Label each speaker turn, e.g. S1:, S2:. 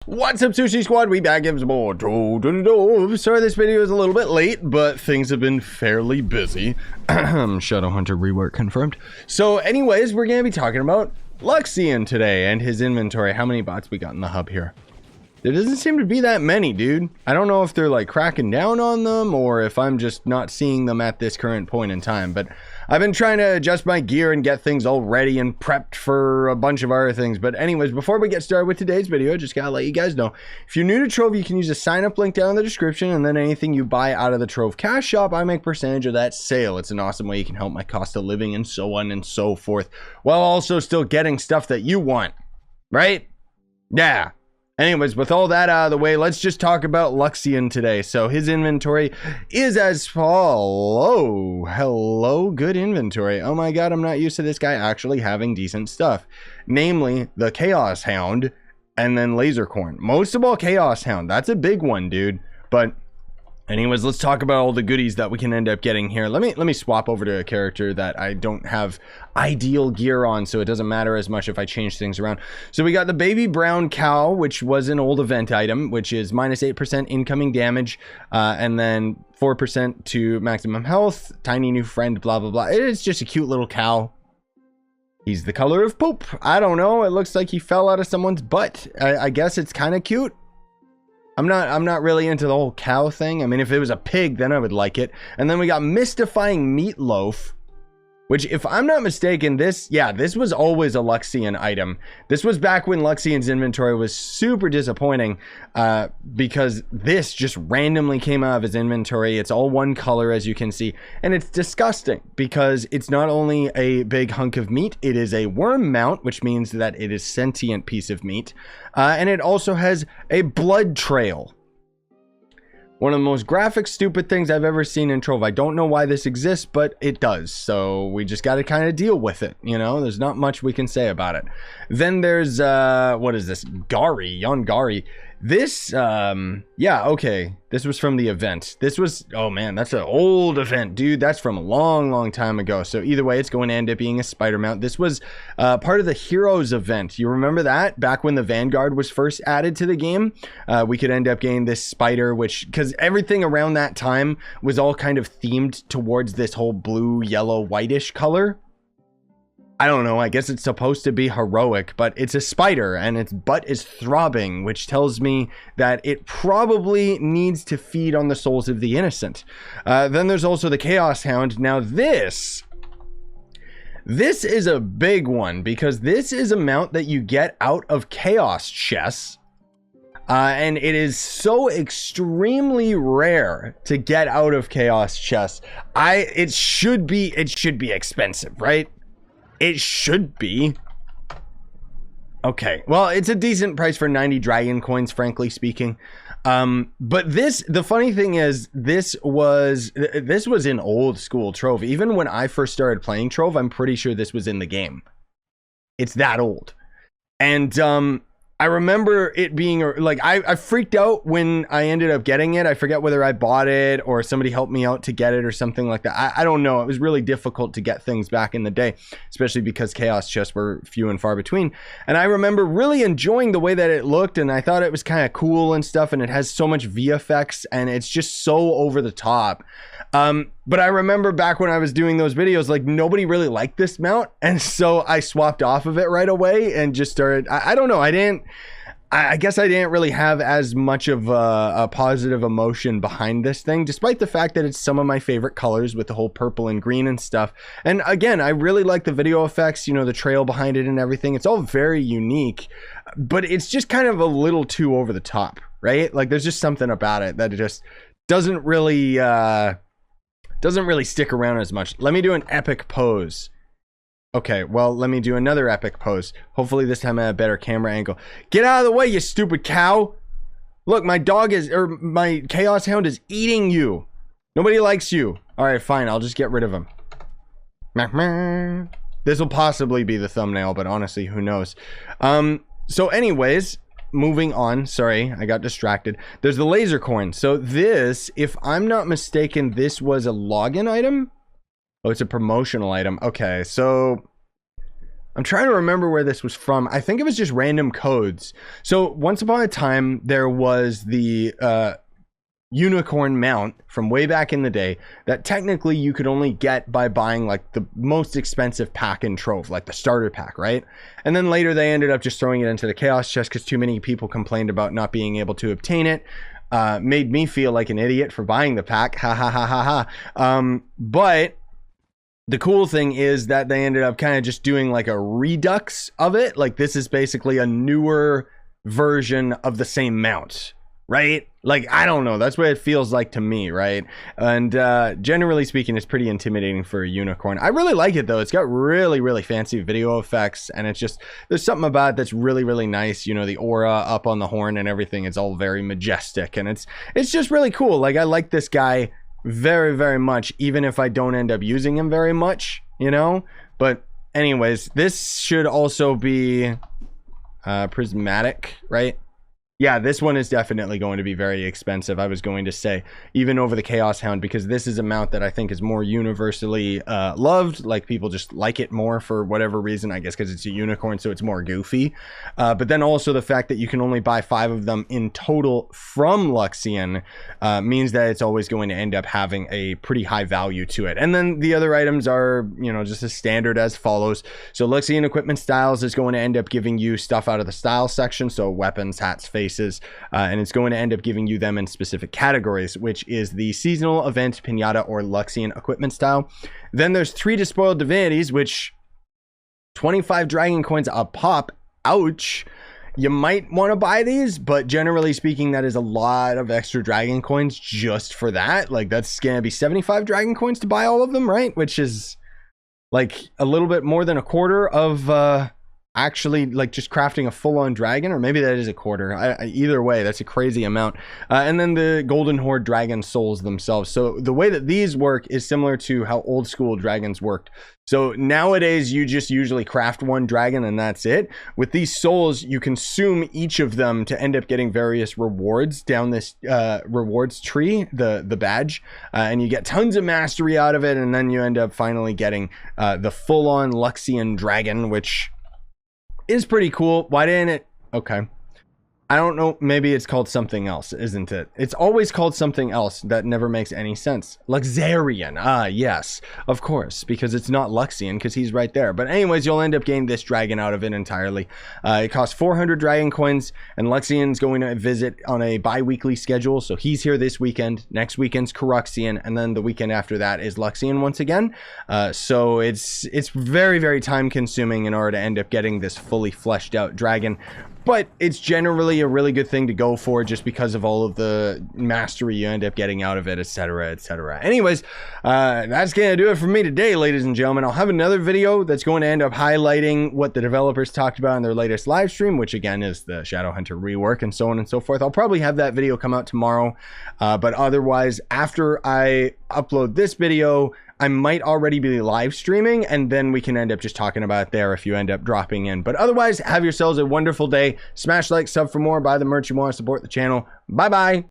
S1: What's up, Sushi Squad? We back in some more Trove. Sorry this video is a little bit late, but things have been fairly busy. Shadowhunter rework confirmed. So anyways, we're going to be talking about Luxion today and his inventory. How many bots we got in the hub here? There doesn't seem to be that many, dude. I don't know if they're like cracking down on them or if I'm just not seeing them at this current point in time, but I've been trying to adjust my gear and get things all ready and prepped for a bunch of other things. But anyways, before we get started with today's video, just gotta let you guys know, if you're new to Trove, you can use the sign up link down in the description, and then anything you buy out of the Trove cash shop, I make percentage of that sale. It's an awesome way you can help my cost of living and so on and so forth, while also still getting stuff that you want, right? Yeah. Anyways, with all that out of the way, let's just talk about Luxion today. So his inventory is as follows. Hello, good inventory. Oh my god, I'm not used to this guy actually having decent stuff. Namely, the Chaos Hound and then Lasercorn. Most of all, Chaos Hound. That's a big one, dude. But anyways, let's talk about all the goodies that we can end up getting here. Let me swap over to a character that I don't have ideal gear on, so it doesn't matter as much if I change things around. So we got the baby brown cow, which was an old event item, which is minus 8% incoming damage, and then 4% to maximum health, tiny new friend, blah blah blah. It's just a cute little cow. He's the color of poop. I don't know, it looks like he fell out of someone's butt. I guess it's kind of cute. I'm not really into the whole cow thing. I mean, if it was a pig, then I would like it. And then we got Mystifying Meatloaf, which, if I'm not mistaken, this was always a Luxion item. This was back when Luxion's inventory was super disappointing, because this just randomly came out of his inventory. It's all one color, as you can see, and it's disgusting because it's not only a big hunk of meat, it is a worm mount, which means that it is sentient piece of meat, and it also has a blood trail. One of the most graphic, stupid things I've ever seen in Trove. I don't know why this exists, but it does. So we just got to kind of deal with it. You know, there's not much we can say about it. Then there's, what is this? Yongari. This, yeah, okay. This was from the event. This was, oh man, that's an old event, dude. That's from a long, long time ago. So either way, it's going to end up being a spider mount. This was part of the Heroes event. You remember that? Back when the Vanguard was first added to the game, we could end up getting this spider, which, because everything around that time was all kind of themed towards this whole blue, yellow, whitish color. I don't know, I guess it's supposed to be heroic, but it's a spider and its butt is throbbing, which tells me that it probably needs to feed on the souls of the innocent. Then there's also the Chaos Hound. Now this is a big one because this is a mount that you get out of Chaos chests. And it is so extremely rare to get out of Chaos chests. It should be expensive, right? It should be. Okay, well, it's a decent price for 90 dragon coins, frankly speaking. But the funny thing is, this was in old school Trove. Even when I first started playing Trove, I'm pretty sure this was in the game. It's that old. And I remember it being like, I freaked out when I ended up getting it. I forget whether I bought it or somebody helped me out to get it or something like that. I don't know. It was really difficult to get things back in the day, especially because Chaos chests were few and far between. And I remember really enjoying the way that it looked, and I thought it was kind of cool and stuff, and it has so much VFX and it's just so over the top. But I remember back when I was doing those videos, like, nobody really liked this mount, and so I swapped off of it right away and just started, I don't know, I guess I didn't really have as much of a positive emotion behind this thing, despite the fact that it's some of my favorite colors with the whole purple and green and stuff. And again, I really like the video effects, you know, the trail behind it and everything. It's all very unique, but it's just kind of a little too over the top, right? Like, there's just something about it that it just doesn't really stick around as much. Let me do an epic pose. Okay, well, let me do another epic pose. Hopefully this time I have a better camera angle. Get out of the way, you stupid cow. Look, my Chaos Hound is eating you. Nobody likes you. All right, fine, I'll just get rid of him. This will possibly be the thumbnail, but honestly, who knows? So anyways, moving on. Sorry, I got distracted. There's the Lasercorn. So this, if I'm not mistaken, this was a login item. Oh, it's a promotional item. Okay, so I'm trying to remember where this was from. I think it was just random codes. So once upon a time, there was the unicorn mount from way back in the day that technically you could only get by buying like the most expensive pack in Trove, like the starter pack, right? And then later they ended up just throwing it into the chaos chest because too many people complained about not being able to obtain it. Made me feel like an idiot for buying the pack. Ha ha ha ha ha. But the cool thing is that they ended up kind of just doing like a redux of it. Like this is basically a newer version of the same mount, right? Like, I don't know. That's what it feels like to me, right? And generally speaking, it's pretty intimidating for a unicorn. I really like it, though. It's got really, really fancy video effects. And it's just, there's something about it that's really, really nice. You know, the aura up on the horn and everything. It's all very majestic. And it's just really cool. Like, I like this guy very, very much, even if I don't end up using him very much, you know? But anyways, this should also be prismatic, right? Yeah, this one is definitely going to be very expensive, I was going to say, even over the Chaos Hound, because this is a mount that I think is more universally loved. Like, people just like it more for whatever reason, I guess because it's a unicorn, so it's more goofy. But then also the fact that you can only buy 5 of them in total from Luxion means that it's always going to end up having a pretty high value to it. And then the other items are, you know, just as standard as follows. So Luxion equipment styles is going to end up giving you stuff out of the style section, so weapons, hats, faces, and it's going to end up giving you them in specific categories, which is the seasonal, event, Pinata, or Luxion equipment style. Then there's 3 despoiled divinities, which 25 dragon coins a pop. Ouch. You might want to buy these, but generally speaking, that is a lot of extra dragon coins just for that. Like, that's gonna be 75 dragon coins to buy all of them, right? Which is like a little bit more than a quarter of actually like just crafting a full-on dragon, or maybe that is a quarter. Either way, that's a crazy amount. And then the Golden Hoard Dragon Souls themselves. So the way that these work is similar to how old school dragons worked. So nowadays you just usually craft 1 dragon and that's it. With these souls, you consume each of them to end up getting various rewards down this rewards tree, the badge, and you get tons of mastery out of it, and then you end up finally getting the full-on Luxion dragon, which is pretty cool. Why didn't it? Okay. I don't know. Maybe it's called something else, isn't it? It's always called something else that never makes any sense. Luxarian. Ah, yes. Of course, because it's not Luxion, because he's right there. But anyways, you'll end up getting this dragon out of it entirely. It costs 400 dragon coins, and Luxion's going to visit on a bi-weekly schedule. So he's here this weekend. Next weekend's Caruxian, and then the weekend after that is Luxion once again. So it's very, very time consuming in order to end up getting this fully fleshed out dragon. But it's generally a really good thing to go for just because of all of the mastery you end up getting out of it, etc., etc. Anyways, that's going to do it for me today, ladies and gentlemen. I'll have another video that's going to end up highlighting what the developers talked about in their latest live stream, which again is the Shadowhunter rework and so on and so forth. I'll probably have that video come out tomorrow. But otherwise, after I upload this video, I might already be live streaming, and then we can end up just talking about it there if you end up dropping in. But otherwise, have yourselves a wonderful day. Smash like, sub for more, buy the merch you want to support the channel. Bye-bye.